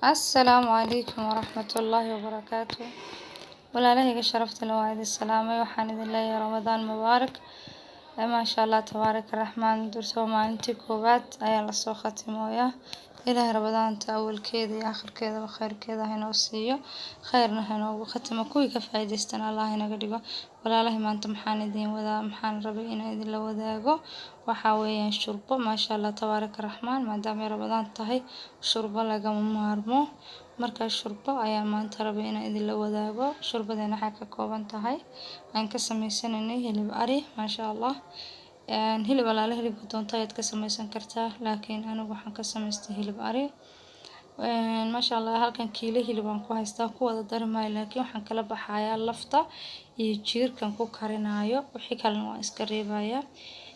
السلام عليكم ورحمة الله وبركاته. walaalahayga sharafta leh waa idin salaamay waxaan idin leeyahay Ramadaan mubaarak maasha Allah tabaaraka raxmaan durso maalintii koowaad ayaa la soo khatimooyaa ilaahay Ramadaanta awalkeeda iyo aakhirkeeda khayrkeeda ha inoo siiyo khayrna ha inoogu khatimo kuwii ka faa'iideystan Allah inaga dhigo walaalahay maanta maxaan idin wadaa maxaan rabay inaan idin la wadaago waxa weeyaan shurbo maasha Allah tabaaraka raxmaan maadaama Ramadaan tahay shurbo lagama maarmo marka shurbo ayaa maanta rabay inaan idin la wadaago shurbadeena waxa ka kooban tahay aan ka sameysanaynay hilib ari maasha Allah hilib walaalaha hilibka doonta ayaad ka sameysan kartaa laakiin anigu waxaan ka sameystay hilib ari maasha Allah halkan kiilo hilib aan ku haystaa ku wada dari maayo laakiin waxaan kala baxayaa lafta iyo jiirkan ku karinayo wixii kalena waan iska reebayaa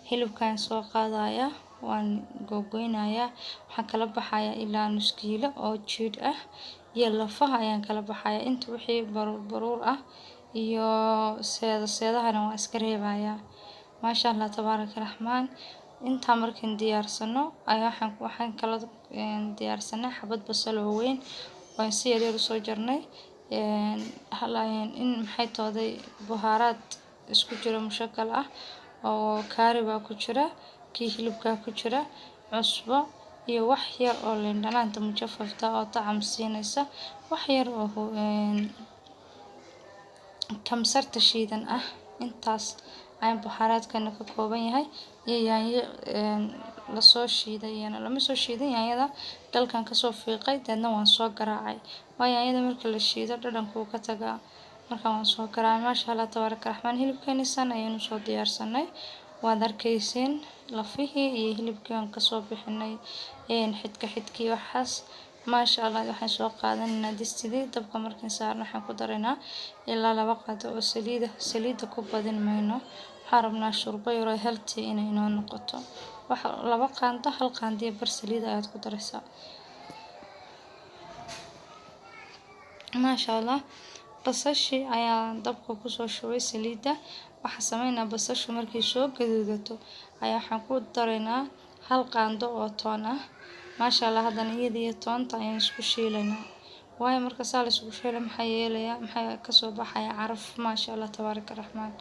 hilibkan soo qaadayaa waan gogoynayaa waxaan kala baxayaa ilaa nus kiilo oo jiir ah iyo lafaha ayaan kala baxayaa inta wixii baruur ah iyo seedahana waan iska reebayaa maasha Allah tabaaraka raxmaan inta markaan diyaarsano ayaa waxaan kala diyaarsanay xabad basal oo weyn waan si yar u soo jarnay in maxay tooday buhaaraad isku jira mushakal ah oo kaari baa ku jira kii hilibka ku jira cusbo iyo wax yar oo liin dhanaanta mujafafta oo tacam siinaysa wax yar oo kamsarta shiidan ah intaas ayaan buhaaraadkana ka kooban yahay iyo yaanyo la soo shiiday yana lama soo shiiday yaanyada dalkan ka soo fiiqay dadna waan soo garaacay waa yaanyada marka la shiido dhadhanku ka tagaa marka waan soo garaacay maasha Allah tabaaraka raxmaan hilibkeena san ayaan soo diyaarsanay waad arkayseen lafihii iyo hilibkii aan ka soo bixinay xidkii waxaas maasha Allah waxaan soo qaadanaynaa distii dabka markaan saarno waxaan ku daraynaa ilaa 2 qaado oo saliida ku badin mayno waxaan rabnaa shurbo yar oo healthy inay inoo noqoto waxa 2 qaando 1 qaando bar saliid ayaad ku daraysaa maasha Allah basasha ayaa dabka ku soo shubay saliida waxa sameynaa basasha markay soo gaduudato ayaa waxaan ku daraynaa 1 qaando oo toon ah maasha Allah hadana iyadii toonta ayaan isku shiilaynaa waayo marka saal isku shiilo maxay ka soo baxaya caraf maasha Allah tabaaraka raxmaan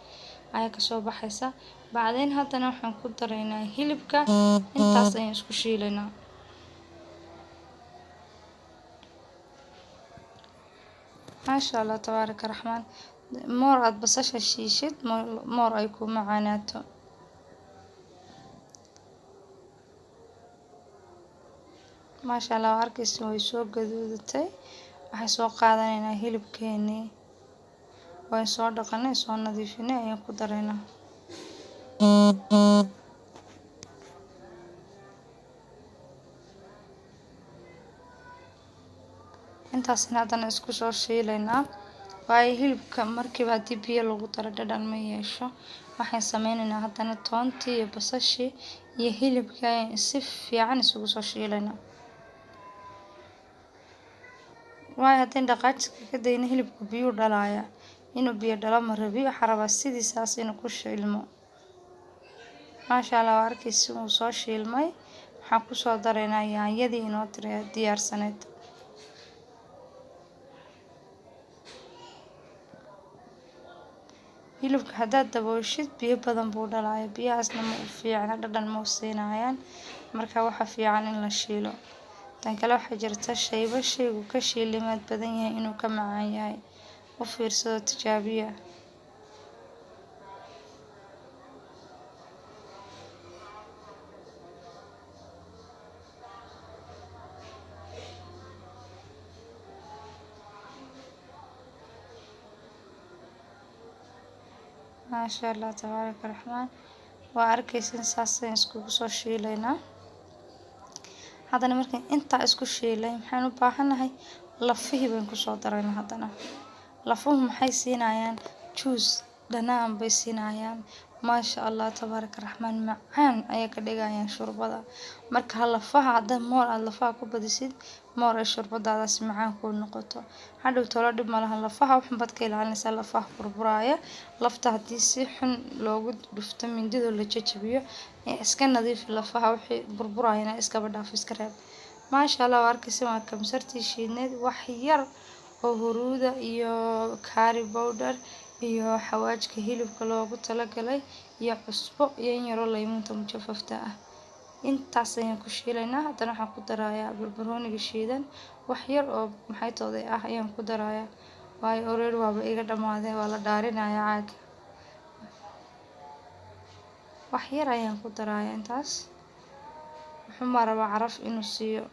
ayaa ka soo baxaysa bacdeen hadana waxaan ku daraynaa hilibka intaas ayaan isku shiilaynaa maasha Allah tabaaraka raxmaan moor aad basasha shiishid moor ay ku macaanaato maasha Allah arkaysi way soo gaduudatay waxaan soo qaadanaynaa hilibkeeni waan soo dhaqanay soo nadiifinay ayaan ku daraynaa intaasna hadana isku soo shiilaynaa waayo hilibka markiiba hadii biyo lagu daro dhadhan ma yeesho waxaan sameynaynaa hadana toontii iyo basashii iyo hilibka si fiican isugu soo shiilaynaa waayo hadii dhaqaajka ka dayna hilibku biyo dhalaya inuu biyo dhalo ma rabi waxa rabaa sidiisaas inuu ku shiilmo maasha Allah arkaysi uu soo shiilmay waxaan ku soo daraynaa yaanyadii inoo diyaarsaneed hilibka hadaad dabooshid biyo badan buu dhalayaa biyahaasna ma u fiicna dhadhan ma siinayaan marka waxa fiican in la shiilo tan kale waxa jirta shayba shaygu ka shiilimaad badan yahay inuu ka macaan yahay u fiirsado tijaabiya maasha Allah tabaaraka raxmaan waa arkaysan saasay isku soo shiilaynaa hadana markaan inta isku shiilay maxaan u baahanahay lafihii baan ku soo daraynaa hadana lafuhu maxay siinayaan juice dhanaan bay siinayaan maasha Allah tabaaraka raxmaan macaan ayaa ka dhigayaan shurbada marka lafaha hadda moor aad lafaha ku badisid moor ay shurbadaadaas macaan ku noqoto hadhow tolo dhib ma laha lafaha waxan bad ka ilaalinaysaa lafaha burburaya lafta hadii si xun loogu dhufto mindida la jajabiyo iska nadiif lafaha wixii burburayna iska dhaaf iska reeb maasha Allah waa arkaysin waa kamsartii shiidneed wax yar oo huruuda iyo curry powder iyo xawaajka hilibka loogu talagalay iyo cusbo iyo in yar oo laymuunta mujafafta ah. intaas ayaan ku shiilaynaa. haddana waxaan ku darayaa barbarooniga shiidan wax yar oo maxay tooday ah ayaan ku darayaa waayo already waaba iga dhamaaday waa la dhaarinayaa caaga. wax yar ayaan ku darayaa intaas wuxuu ma rabaa caraf inuu siiyo.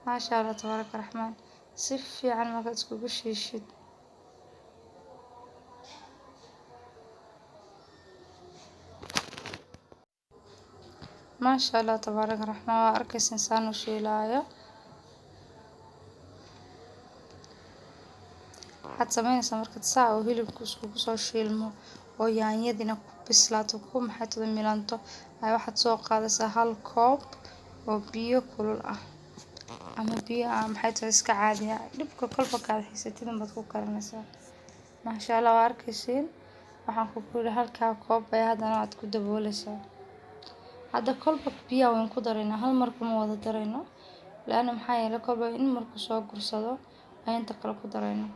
maasha Allah tabaaraka raxmaan si fiican markaad iskugu shiishid maasha Allah tabaaraka raxmaan waa arkaysin saan u shiilaayo. waxaad samaynaysaa markaad saa oo hilibku iskugu soo shiilmo oo yaanyadina ku bislaato ku maxay tooday milanto ay waxaad soo qaadaysaa hal koob oo biyo kulul ah ama biyo maxay tooday iska caadi ah dhibka kolba kaad haysatid baad ku karinaysaa. maasha Allah waa arkaysin waxaan ku kuli halkaa koob ay haddana aad ku daboolaysaa. hadda kolba biyo waan ku daraynaa hal mar kuma wada darayno laana maxaa yeelay kolba in markuu soo gursado ayaan inta kale ku daraynaa.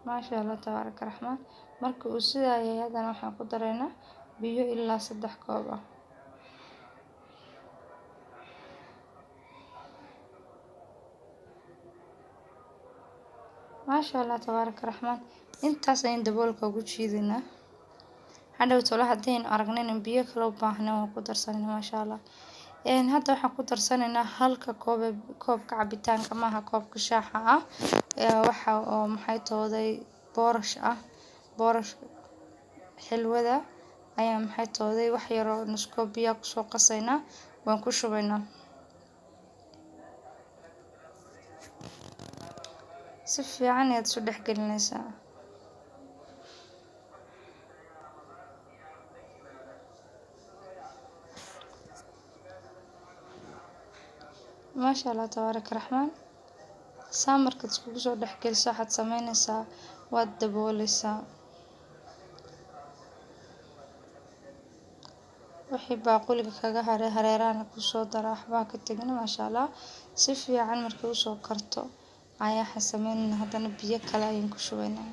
maasha Allah tabaaraka raxmaan marka uu sidaa yahay haddana waxaan ku daraynaa biyo ilaa 3 koob ah. maasha Allah tabaaraka raxmaan intaas ayaan daboolka ugu jiidaynaa. hadhow tolo haddaynu aragnayna biyo kale u baahnay waan ku darsanaynaa maasha Allah. hadda waxaan ku darsanaynaa halka koobka cabitaanka maaha koobka shaaha ah waxa oo maxay tooday boorash ah boorash xilwada ayaa maxay tooday wax yar oo nus koob biyo kusoo qasaynaa waan ku shubaynaa. si fiican ayaad isu dhex gelinaysaa. maasha Allah tabaaraka raxmaan saa markaad iskugu soo dhex geliso waxaad samaynaysaa waad daboolaysaa. wixii baaquliga kaga haray hareerahana kusoo dara waxbaa ka tegin maasha Allah. si fiican markay usoo karto ayaa waxaan sameynaynaa haddana biyo kale ayaan ku shubaynaa.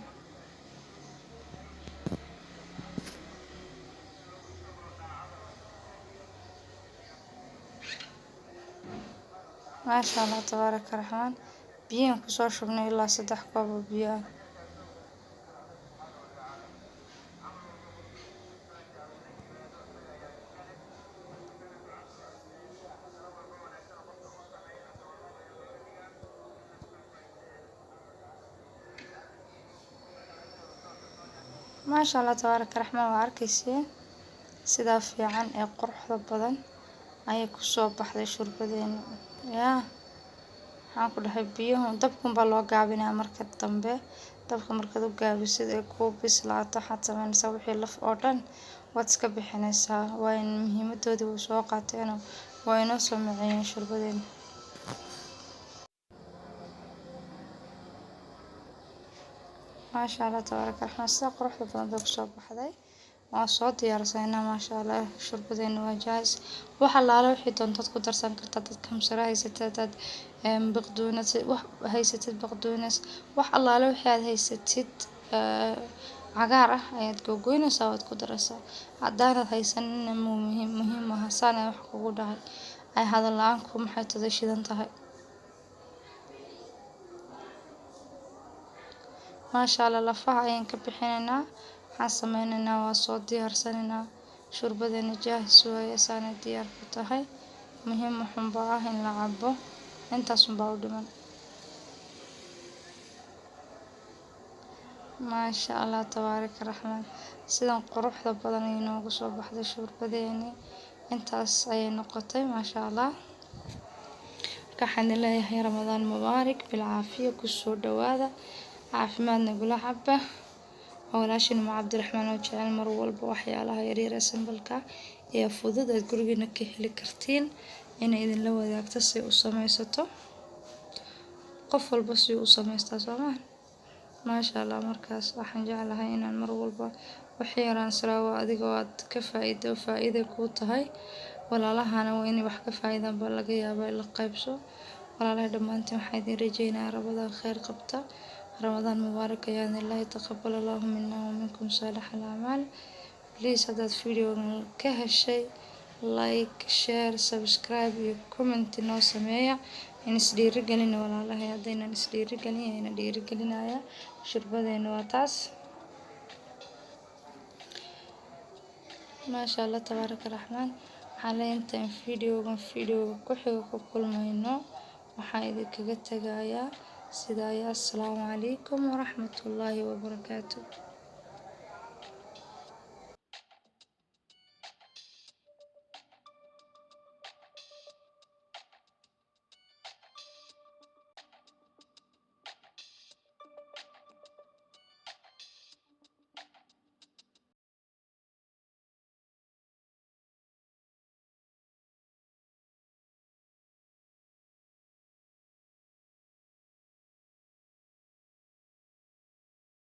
maasha Allah tabaaraka raxmaan biyaan kusoo shubnay ilaa 3 koob oo biyo ah. maasha Allah tabaaraka raxmaan waa arkaysiin sidaa fiican ee quruxda badan ayay kusoo baxday shurbadeena yaa waxaan ku dhahay biyaha dabkan baa loo gaabinaa marka dambe dabka markaad u gaabisid ee ku bislaato waxaad samaynaysaa wixii laf oo dhan waad iska bixinaysaa. waa in muhiimadoodii uu soo qaateen waa inoo soo maceeyeen shurbadeena. maasha Allah tabaaraka raxmaan sida quruxda badan bay kusoo baxday waan soo diyaarsaynaa. maasha Allah shurbadeena waa jaahis. wax allaale wixii doontaad ku darsan kartaa dad kamsara haysatid dad baqduunas wax haysatid baqduunas wax allaale wixii aad haysatid cagaar ah ayaad gogoynaysaa waad ku daraysaa. haddaanad haysanina muhiim aha saan wax kugu dhahay ay hadal la'aan ku maxay tooday shidan tahay. maasha Allah lafaha ayaan ka bixinaynaa waxaan sameynaynaa waa soo diyaarsanaynaa shurbadeena jaahis waaye saana diyaar ku tahay. muhiim waxunba ah in la cabo intaas unbaa u dhiman. maasha Allah tabaaraka raxmaan sidan quruxda badan ay noogu soo baxday shurbadeeni intaas ayay noqotay maasha Allah. waxaan leeyahay ramadaan mubaarak bilcaafiya kusoo dhawaada caafimaadna gula caba. walaashin ma Cabdiraxmaan oo jecel mar walba waxyaalaha yaryar ee simbalka ee fudud ee gurigeena ka heli kartiin inay idin la wadaagto si u samaysato. qof walba si uu sameystaa soomaa. Maasha Allah, markaas waxaan jeclahay inaan mar walba wixii yaraan israawo adiga oo aad ka faa'iido ku tahay walaalahana waa inay wax ka faa'iidaan ba laga yaabaa in la qaybso. walaalahay dhammaantiin waxaan idin rajaynayaa Ramadaan khayr qabta, Ramadaan mubaarak ayaan ilaahay taqabbal Allahu minna wa minkum saalix al-a'maal. Please haddaad videogan ka heshay like, share, subscribe iyo comment noo sameeya. in isdhiirigelin walaalahay haddaynan isdhiirigelin ayna dhiirigelinaya shirbadeena waa taas. maasha Allah tabaaraka raxmaan. waxaan leeyahay intaan videoga ku xigo ku kulmayno waxaan idinkaga tagayaa sidaa. assalaamu calaykum waraxmatullaahi wabarakaatuh.